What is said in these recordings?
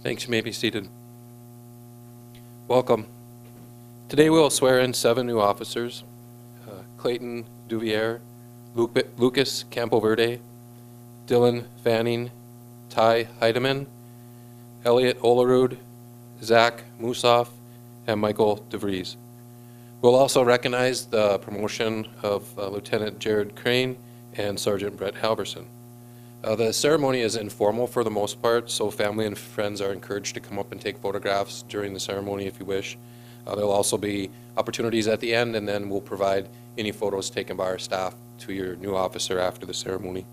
Thanks, you may be seated. Welcome. Today we will swear in 7 new officers, Clayton Duvier, Lucas Campoverde, Dylan Fanning, Ty Heidemann, Elliot Olerud, Zach Musoff, and Michael DeVries. We'll also recognize the promotion of Lieutenant Jared Crane and Sergeant Brett Halverson. The ceremony is informal for the most part, so family and friends are encouraged to come up and take photographs during the ceremony if you wish. There'll also be opportunities at the end, and then we'll provide any photos taken by our staff to your new officer after the ceremony.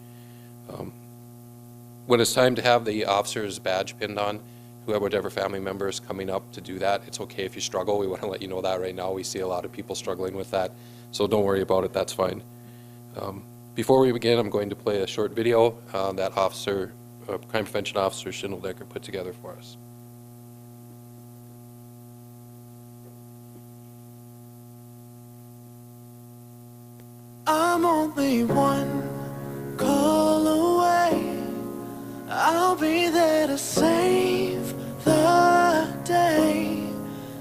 When it's time to have the officer's badge pinned on, whatever family member is coming up to do that, it's okay if you struggle. We want to let you know that right now. We see a lot of people struggling with that, so don't worry about it, that's fine. Before we begin, I'm going to play a short video that Crime Prevention Officer Schindeldecker put together for us. I'm only one call away. I'll be there to save the day.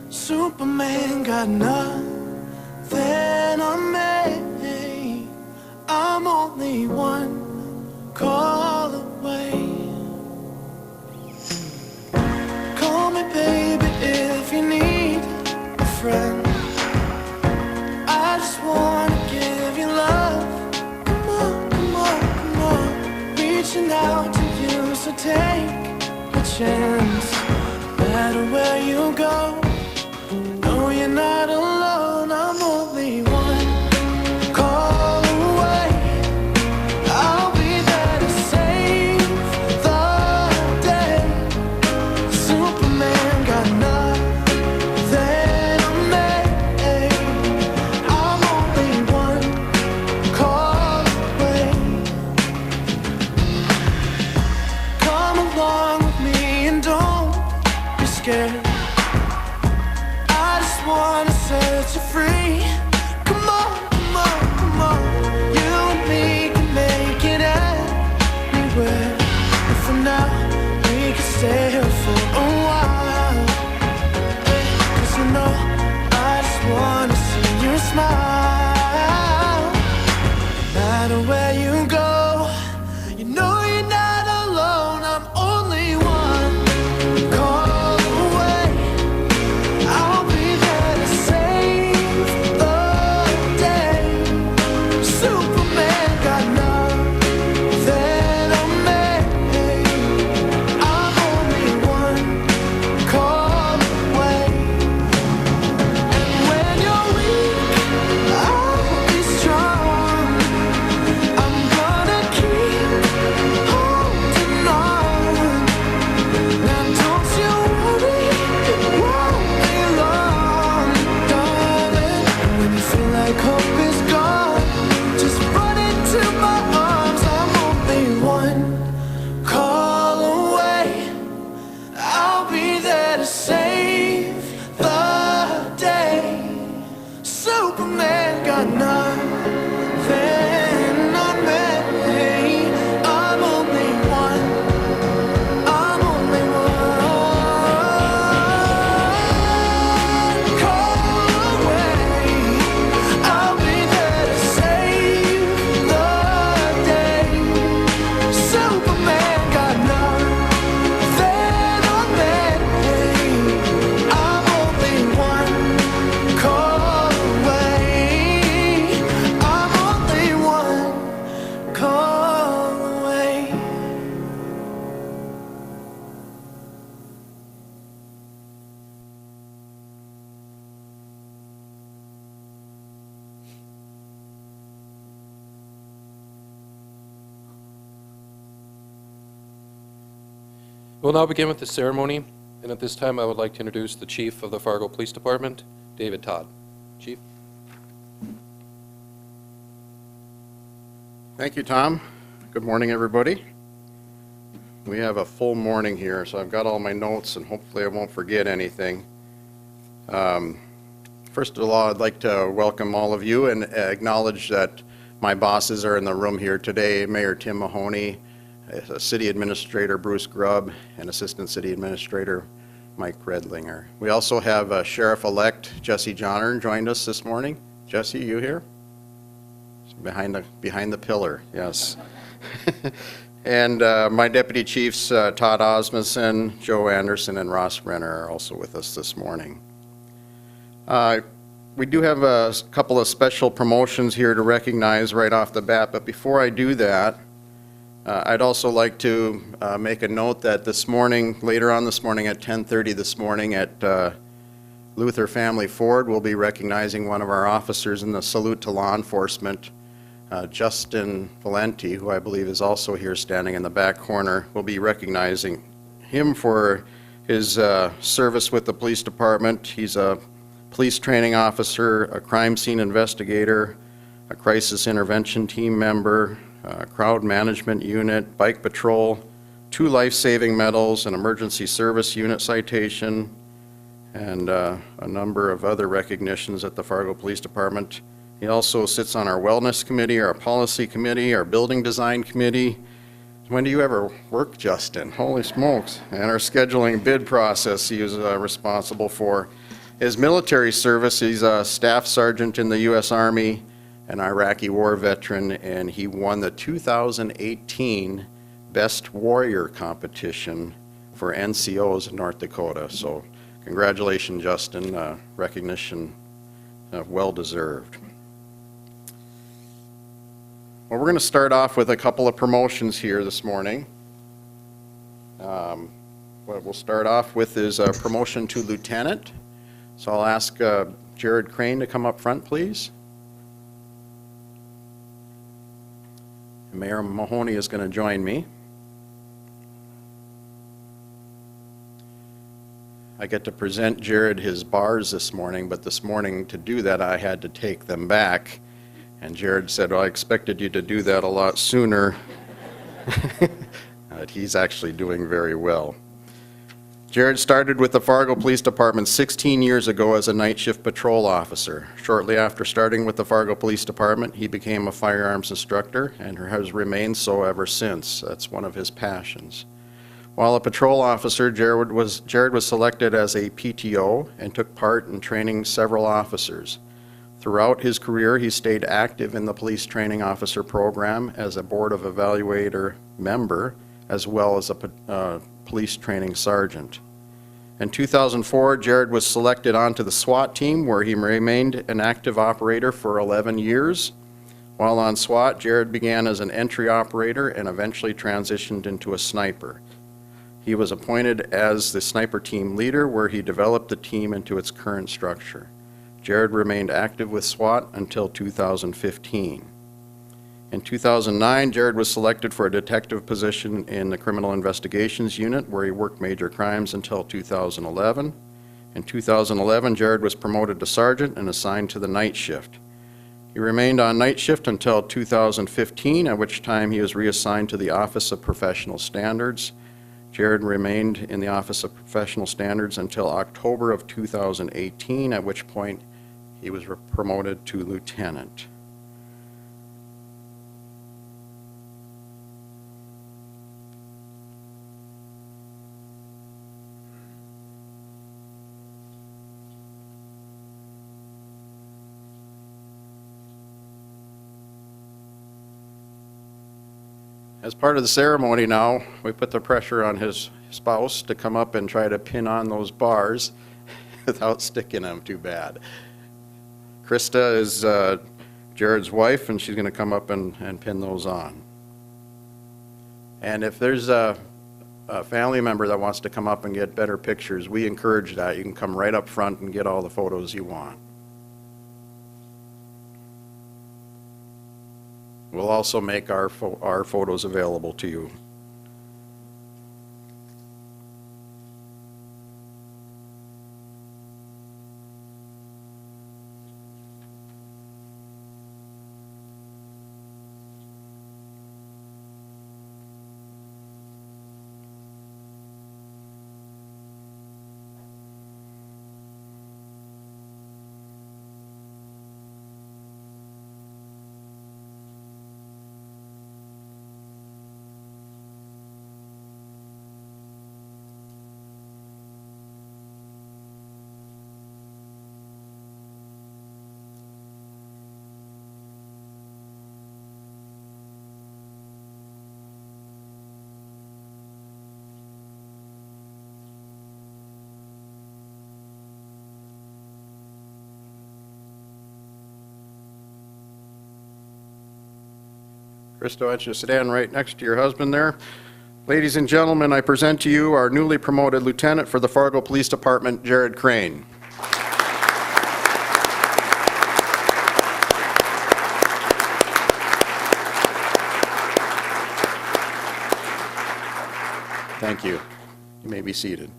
Superman got nothing on me. I'm only one call away. Call me baby if you need a friend. I just wanna give you love. Come on, come on, come on. Reaching out to you, so take a chance. No matter where you go, no, you're not alone. I'm only one call away. I'll be there to save the day. Superman got nothing on me. I'm only one call away. Come along with me and don't be scared. I just wanna set you free. Come on, come on, come on. You and me can make it anywhere. And for now, we can stay here for a while. 'Cause you know, I just wanna see you smile. No matter where you go, you know you're not alone. I'm only one call away. I'll be there to save the day. Superman got nothing on me. I'm only one call away. And when you're weak, I'll be strong. I'm gonna keep holding on. Now don't you worry, it won't be long, darling. And when you feel like hope is gone, just run into my arms. I'm only one call away. I'll be there to save the day. Superman got nothing on me. I'm only one. I'm only one call away. I'll be there to save the day. Superman got nothing on me. I'm only one call away. I'm only one call away. We'll now begin with the ceremony, and at this time I would like to introduce the Chief of the Fargo Police Department, David Todd. Chief? Thank you, Tom. Good morning, everybody. We have a full morning here, so I've got all my notes, and hopefully I won't forget anything. First of all, I'd like to welcome all of you and acknowledge that my bosses are in the room here today, Mayor Tim Mahoney, City Administrator Bruce Grubb and Assistant City Administrator Mike Redlinger. We also have Sheriff-elect Jesse Johnner joined us this morning. Jesse, you here? Behind the pillar, yes. And my deputy chiefs, Todd Osmundson, Joe Anderson, and Ross Renner are also with us this morning. We do have a couple of special promotions here to recognize right off the bat, but before I do that, I'd also like to make a note that this morning, later on this morning at 10:30 this morning at Luther Family Ford, we'll be recognizing one of our officers in the Salute to Law Enforcement, Justin Valenti, who I believe is also here standing in the back corner. We'll be recognizing him for his service with the police department. He's a police training officer, a crime scene investigator, a crisis intervention team member, crowd management unit, bike patrol, 2 life-saving medals, an emergency service unit citation, and a number of other recognitions at the Fargo Police Department. He also sits on our wellness committee, our policy committee, our building design committee. When do you ever work, Justin? Holy smokes. And our scheduling bid process he is responsible for. His military service, he's a staff sergeant in the U.S. Army, an Iraqi war veteran, and he won the 2018 Best Warrior competition for NCOs in North Dakota. So congratulations, Justin. Recognition well-deserved. Well, we're going to start off with a couple of promotions here this morning. What we'll start off with is a promotion to lieutenant. So I'll ask Jared Crane to come up front, please. Mayor Mahoney is going to join me. I get to present Jared his bars this morning, but this morning to do that I had to take them back. And Jared said, well, I expected you to do that a lot sooner. But he's actually doing very well. Jared started with the Fargo Police Department 16 years ago as a night shift patrol officer. Shortly after starting with the Fargo Police Department, he became a firearms instructor and has remained so ever since. That's one of his passions. While a patrol officer, Jared was selected as a PTO and took part in training several officers. Throughout his career, he stayed active in the police training officer program as a board of evaluator member, as well as a police training sergeant. In 2004, Jared was selected onto the SWAT team, where he remained an active operator for 11 years. While on SWAT, Jared began as an entry operator and eventually transitioned into a sniper. He was appointed as the sniper team leader, where he developed the team into its current structure. Jared remained active with SWAT until 2015. In 2009, Jared was selected for a detective position in the Criminal Investigations Unit, where he worked major crimes until 2011. In 2011, Jared was promoted to sergeant and assigned to the night shift. He remained on night shift until 2015, at which time he was reassigned to the Office of Professional Standards. Jared remained in the Office of Professional Standards until October of 2018, at which point he was promoted to lieutenant. As part of the ceremony now, we put the pressure on his spouse to come up and try to pin on those bars without sticking them too bad. Krista is Jared's wife, and she's going to come up and pin those on. And if there's a family member that wants to come up and get better pictures, we encourage that. You can come right up front and get all the photos you want. We'll also make our photos available to you. Krista, why don't you stand right next to your husband there? Ladies and gentlemen, I present to you our newly promoted lieutenant for the Fargo Police Department, Jared Crane. Thank you. You may be seated.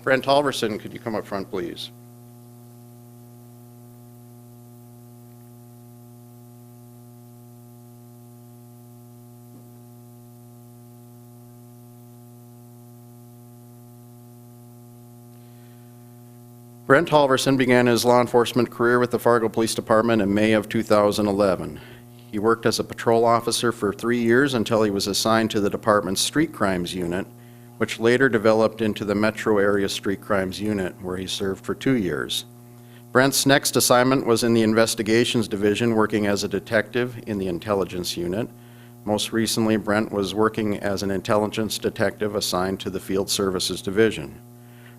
Brent Halverson, could you come up front, please? Brent Halverson began his law enforcement career with the Fargo Police Department in May of 2011. He worked as a patrol officer for 3 years until he was assigned to the department's street crimes unit, which later developed into the Metro Area Street Crimes Unit, where he served for 2 years. Brent's next assignment was in the Investigations Division, working as a detective in the Intelligence Unit. Most recently, Brent was working as an intelligence detective assigned to the Field Services Division.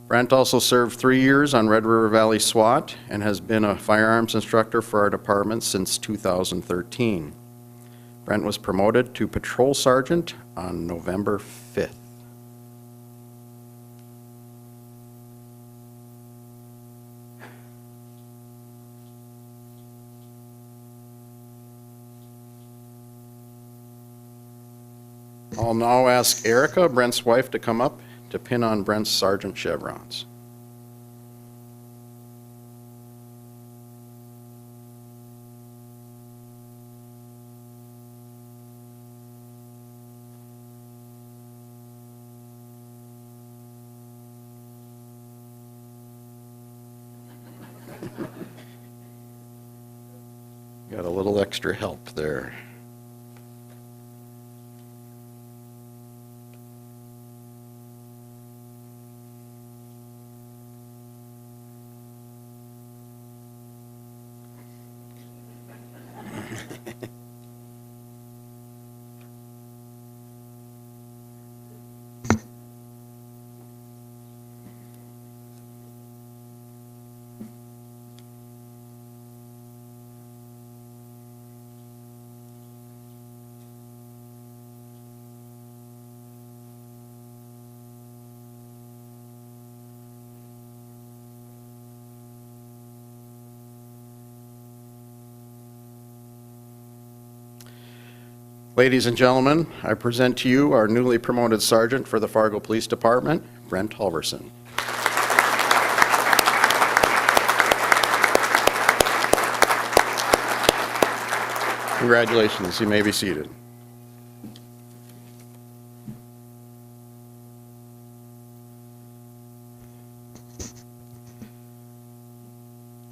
Brent also served 3 years on Red River Valley SWAT and has been a firearms instructor for our department since 2013. Brent was promoted to patrol sergeant on November 5th. I'll now ask Erica, Brent's wife, to come up to pin on Brent's sergeant chevrons. Got a little extra help there. Ladies and gentlemen, I present to you our newly promoted sergeant for the Fargo Police Department, Brent Halverson. Congratulations, you may be seated.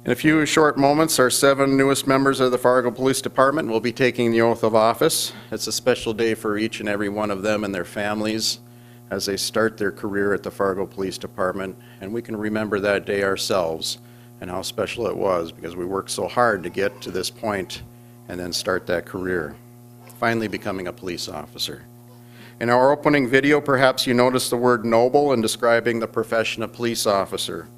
In a few short moments, our 7 newest members of the Fargo Police Department will be taking the oath of office. It's a special day for each and every one of them and their families as they start their career at the Fargo Police Department, and we can remember that day ourselves and how special it was because we worked so hard to get to this point and then start that career, finally becoming a police officer. In our opening video, perhaps you noticed the word noble in describing the profession of police officer.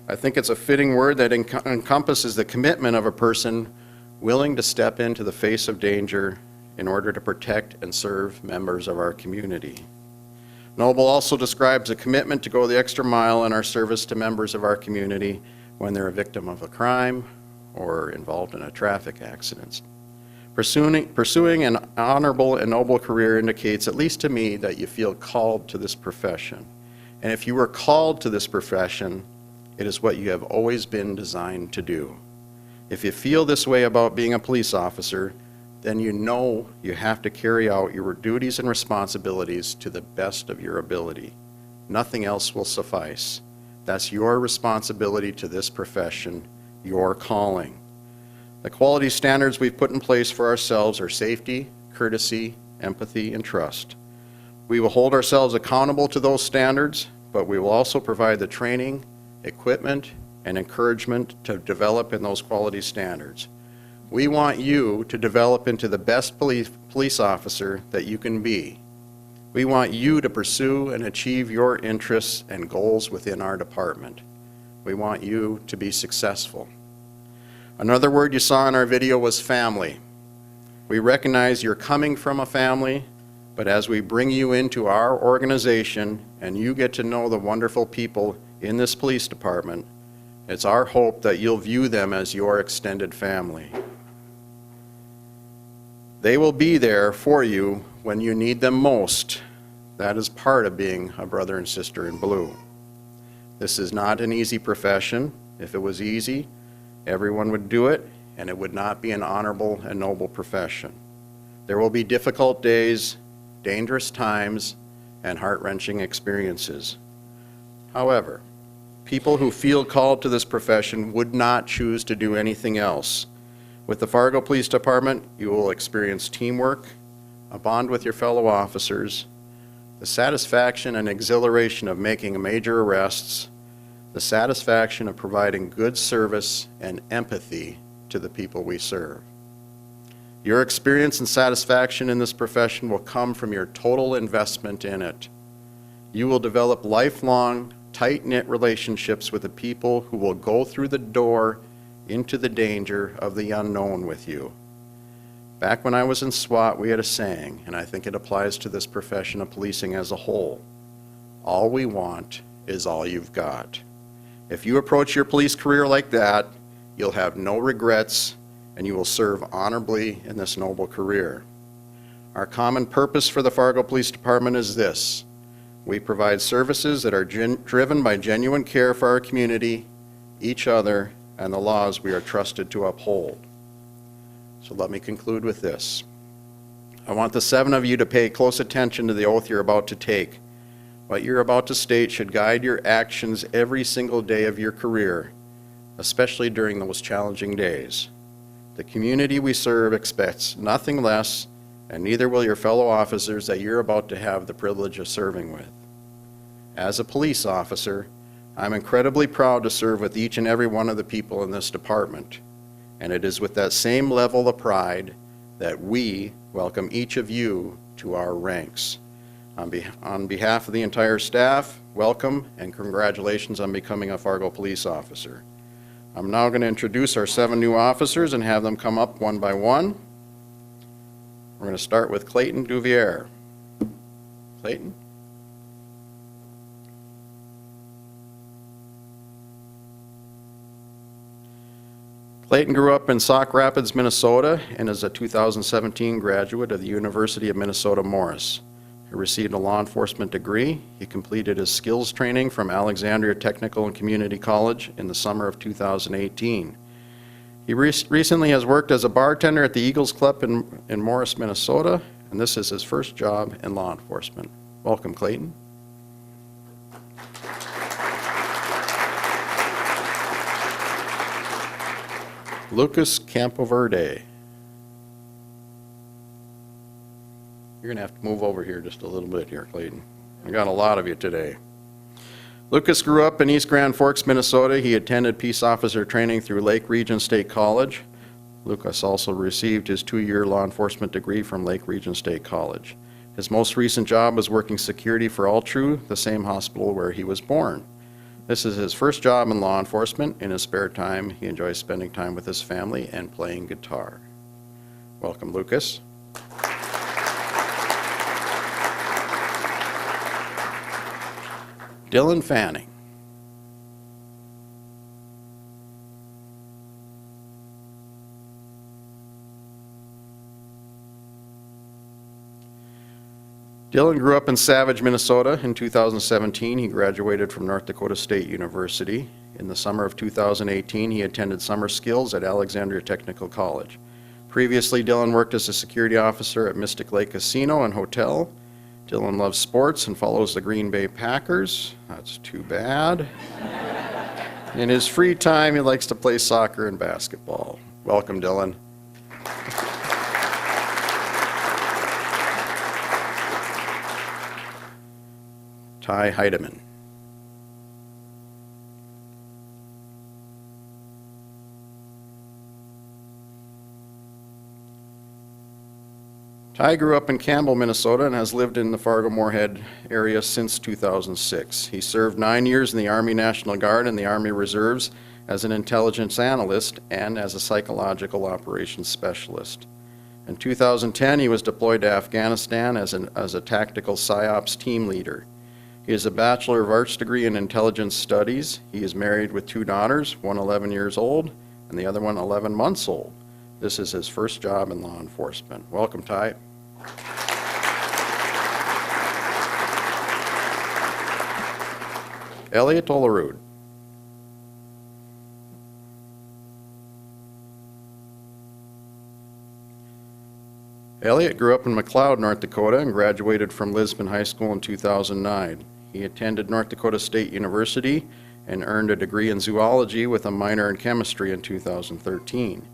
I think it's a fitting word that encompasses the commitment of a person willing to step into the face of danger in order to protect and serve members of our community. Noble also describes a commitment to go the extra mile in our service to members of our community when they're a victim of a crime or involved in a traffic accident. Pursuing an honorable and noble career indicates, at least to me, that you feel called to this profession. And if you were called to this profession, it is what you have always been designed to do. If you feel this way about being a police officer, then you know you have to carry out your duties and responsibilities to the best of your ability. Nothing else will suffice. That's your responsibility to this profession, your calling. The quality standards we've put in place for ourselves are safety, courtesy, empathy, and trust. We will hold ourselves accountable to those standards, but we will also provide the training, equipment, and encouragement to develop in those quality standards. We want you to develop into the best police officer that you can be. We want you to pursue and achieve your interests and goals within our department. We want you to be successful. Another word you saw in our video was family. We recognize you're coming from a family, but as we bring you into our organization and you get to know the wonderful people in this police department, it's our hope that you'll view them as your extended family. They will be there for you when you need them most. That is part of being a brother and sister in blue. This is not an easy profession. If it was easy, everyone would do it, and it would not be an honorable and noble profession. There will be difficult days, dangerous times, and heart-wrenching experiences. However, people who feel called to this profession would not choose to do anything else. With the Fargo Police Department, you will experience teamwork, a bond with your fellow officers, the satisfaction and exhilaration of making major arrests, the satisfaction of providing good service and empathy to the people we serve. Your experience and satisfaction in this profession will come from your total investment in it. You will develop lifelong, tight-knit relationships with the people who will go through the door into the danger of the unknown with you. Back when I was in SWAT, we had a saying, and I think it applies to this profession of policing as a whole. All we want is all you've got. If you approach your police career like that, you'll have no regrets, and you will serve honorably in this noble career. Our common purpose for the Fargo Police Department is this: we provide services that are driven by genuine care for our community, each other, and the laws we are trusted to uphold. So let me conclude with this. I want the 7 of you to pay close attention to the oath you're about to take. What you're about to state should guide your actions every single day of your career, especially during those challenging days. The community we serve expects nothing less, and neither will your fellow officers that you're about to have the privilege of serving with. As a police officer, I'm incredibly proud to serve with each and every one of the people in this department, and it is with that same level of pride that we welcome each of you to our ranks. On behalf of the entire staff, welcome and congratulations on becoming a Fargo police officer. I'm now going to introduce our 7 new officers and have them come up one by one. We're going to start with Clayton Duvier. Clayton? Clayton grew up in Sauk Rapids, Minnesota, and is a 2017 graduate of the University of Minnesota Morris. He received a law enforcement degree. He completed his skills training from Alexandria Technical and Community College in the summer of 2018. He recently has worked as a bartender at the Eagles Club in Morris, Minnesota, and this is his first job in law enforcement. Welcome, Clayton. Lucas Campoverde. You're going to have to move over here just a little bit here, Clayton. I got a lot of you today. Lucas grew up in East Grand Forks, Minnesota. He attended peace officer training through Lake Region State College. Lucas also received his 2-year law enforcement degree from Lake Region State College. His most recent job was working security for Altru, the same hospital where he was born. This is his first job in law enforcement. In his spare time, he enjoys spending time with his family and playing guitar. Welcome, Lucas. Dylan Fanning. Dylan grew up in Savage, Minnesota. In 2017, he graduated from North Dakota State University. In the summer of 2018, he attended summer skills at Alexandria Technical College. Previously, Dylan worked as a security officer at Mystic Lake Casino and Hotel. Dylan loves sports and follows the Green Bay Packers. That's too bad. In his free time, he likes to play soccer and basketball. Welcome, Dylan. Ty Heidemann. Ty grew up in Campbell, Minnesota, and has lived in the Fargo-Moorhead area since 2006. He served 9 years in the Army National Guard and the Army Reserves as an intelligence analyst and as a psychological operations specialist. In 2010, he was deployed to Afghanistan as a tactical PSYOPs team leader. He has a Bachelor of Arts degree in Intelligence Studies. He is married with 2 daughters, one 11 years old and the other one 11 months old. This is his first job in law enforcement. Welcome, Ty. Elliot Olerud. Elliot grew up in McLeod, North Dakota, and graduated from Lisbon High School in 2009. He attended North Dakota State University and earned a degree in zoology with a minor in chemistry in 2013.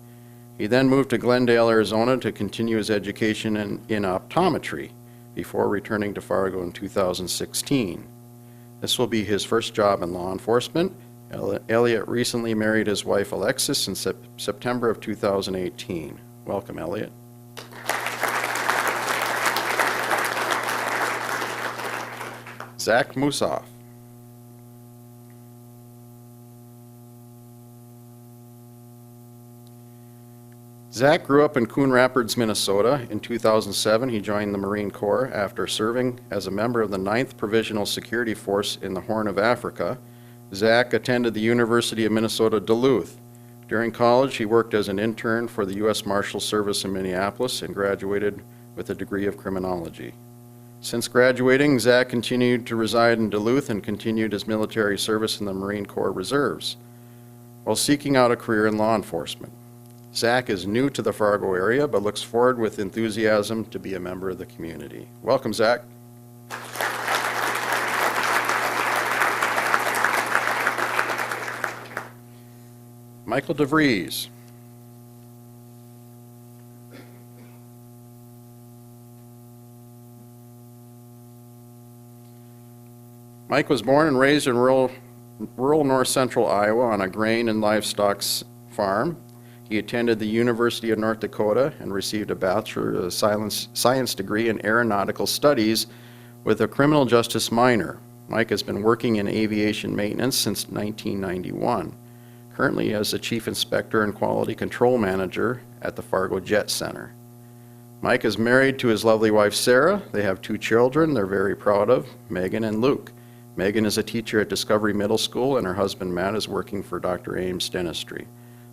He then moved to Glendale, Arizona to continue his education in optometry before returning to Fargo in 2016. This will be his first job in law enforcement. Elliot recently married his wife Alexis in September of 2018. Welcome, Elliot. Zach Musoff. Zach grew up in Coon Rapids, Minnesota. In 2007, he joined the Marine Corps after serving as a member of the 9th Provisional Security Force in the Horn of Africa. Zach attended the University of Minnesota Duluth. During college, he worked as an intern for the U.S. Marshal Service in Minneapolis and graduated with a degree of criminology. Since graduating, Zach continued to reside in Duluth and continued his military service in the Marine Corps Reserves while seeking out a career in law enforcement. Zach is new to the Fargo area, but looks forward with enthusiasm to be a member of the community. Welcome, Zach. Michael DeVries. Mike was born and raised in rural north central Iowa on a grain and livestock farm. He attended the University of North Dakota and received a Bachelor of Science degree in Aeronautical Studies with a criminal justice minor. Mike has been working in aviation maintenance since 1991. Currently as the Chief Inspector and Quality Control Manager at the Fargo Jet Center. Mike is married to his lovely wife Sarah. They have 2 children they're very proud of, Megan and Luke. Megan is a teacher at Discovery Middle School and her husband Matt is working for Dr. Ames Dentistry.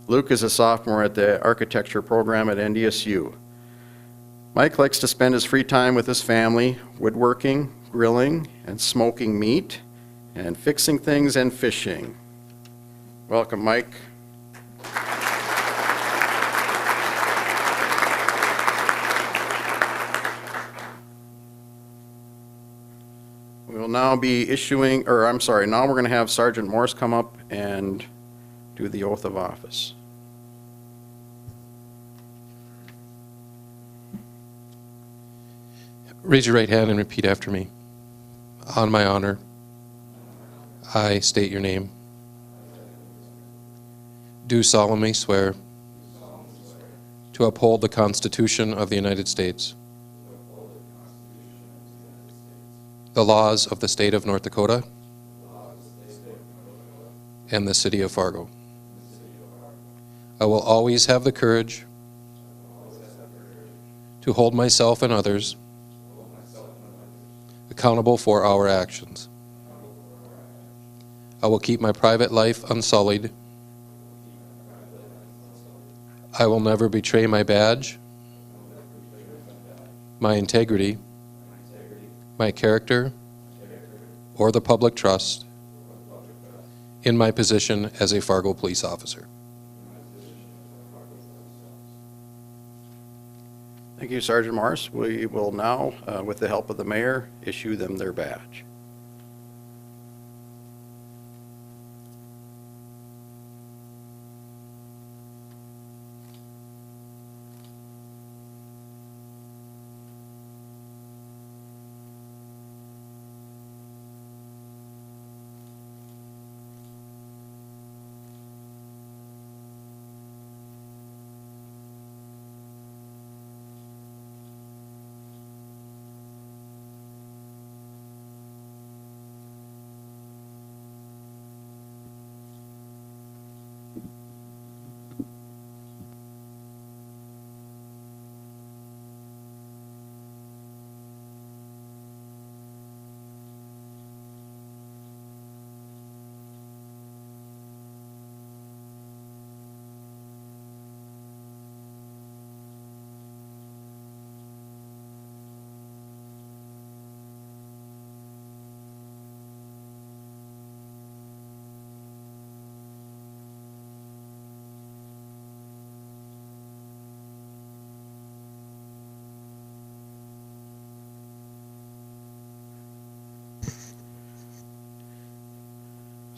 Luke is a sophomore at the architecture program at NDSU. Mike likes to spend his free time with his family, woodworking, grilling, and smoking meat, and fixing things and fishing. Welcome, Mike. We will now be now we're going to have Sergeant Morse come up and do the oath of office. Raise your right hand and repeat after me. On my honor, I state your name. Do solemnly swear to uphold the Constitution of the United States, the laws of the state of North Dakota, and the city of Fargo. I will always have the courage to hold myself and others accountable for our actions. I will keep my private life unsullied. I will never betray my badge, my integrity, my character, or the public trust in my position as a Fargo police officer. Thank you, Sergeant Morse. We will now, with the help of the mayor, issue them their badge.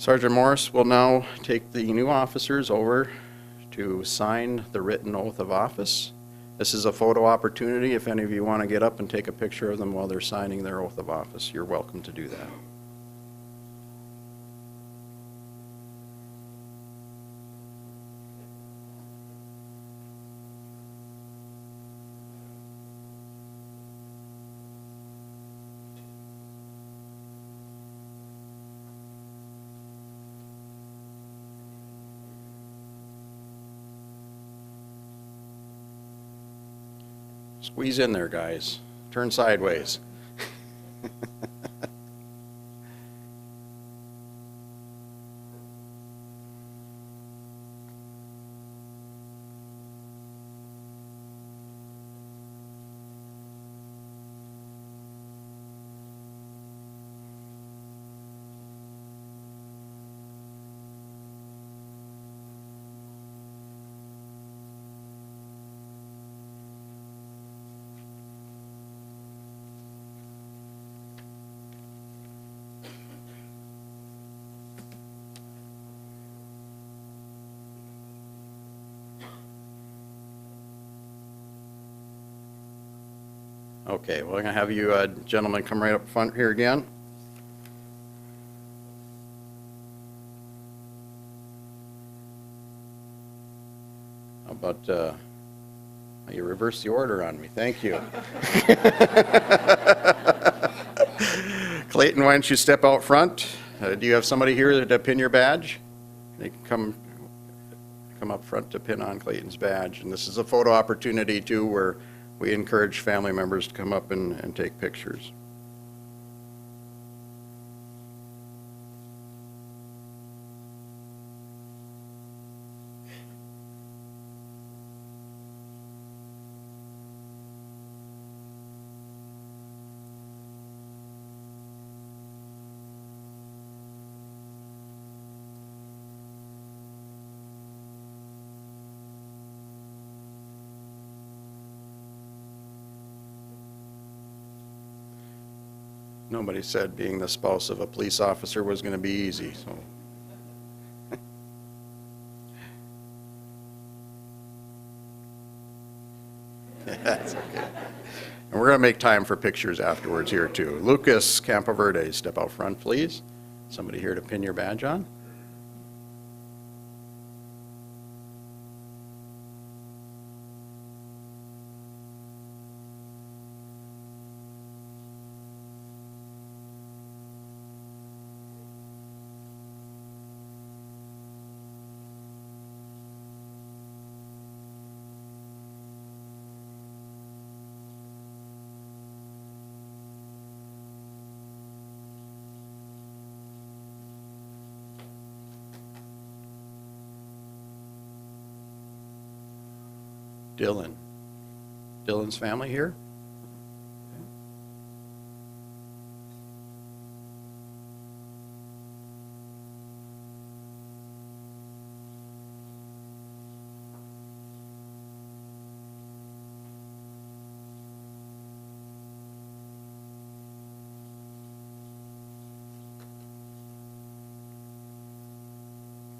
Sergeant Morris will now take the new officers over to sign the written oath of office. This is a photo opportunity. If any of you want to get up and take a picture of them while they're signing their oath of office, you're welcome to do that. Squeeze in there, guys. Turn sideways. Okay, well, I'm going to have you gentlemen come right up front here again. How about you reverse the order on me? Thank you. Clayton, why don't you step out front? Do you have somebody here to pin your badge? They can come up front to pin on Clayton's badge. And this is a photo opportunity too, where we encourage family members to come up and take pictures. Nobody said being the spouse of a police officer was going to be easy, so. That's okay. And we're going to make time for pictures afterwards here too. Lucas Campoverde, step out front, please. Somebody here to pin your badge on. Dylan. Dylan's family here?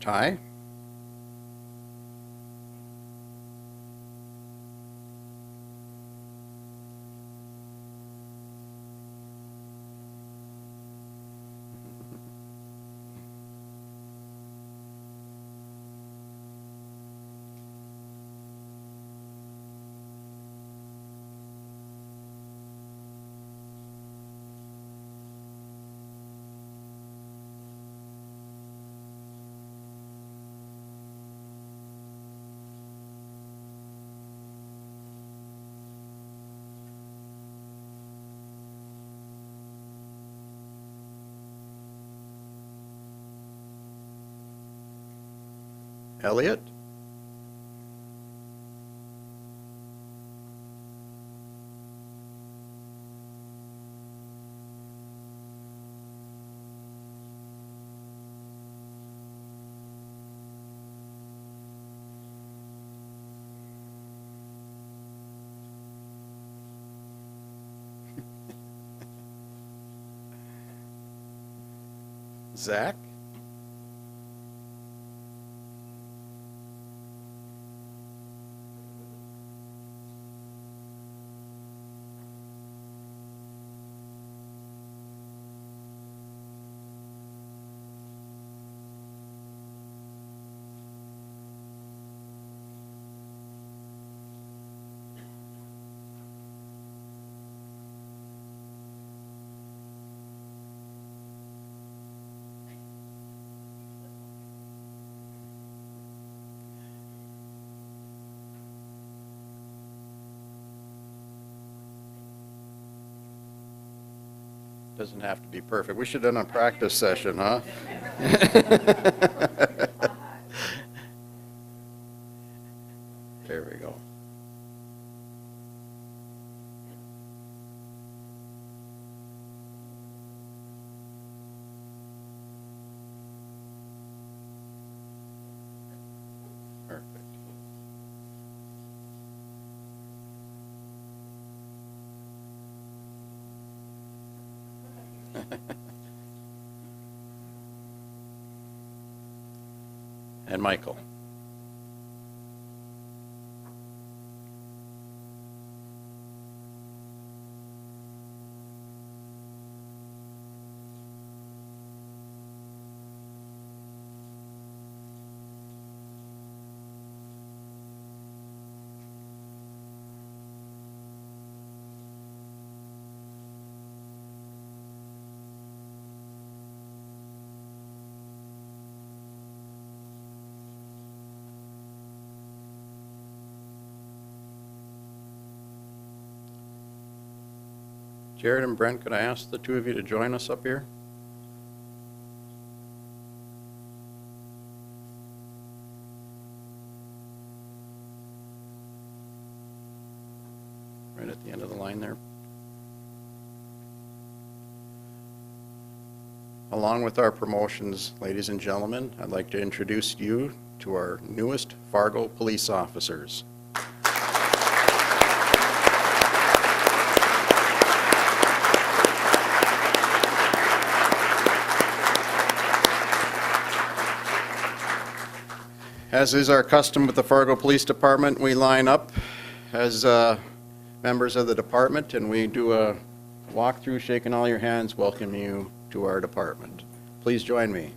Ty? Elliot? Zach? Doesn't have to be perfect. We should have done a practice session, huh? There we go. Perfect. And Michael. Jared and Brent, could I ask the two of you to join us up here? Right at the end of the line there. Along with our promotions, ladies and gentlemen, I'd like to introduce you to our newest Fargo police officers. As is our custom with the Fargo Police Department, we line up as members of the department and we do a walkthrough, shaking all your hands, welcome you to our department. Please join me.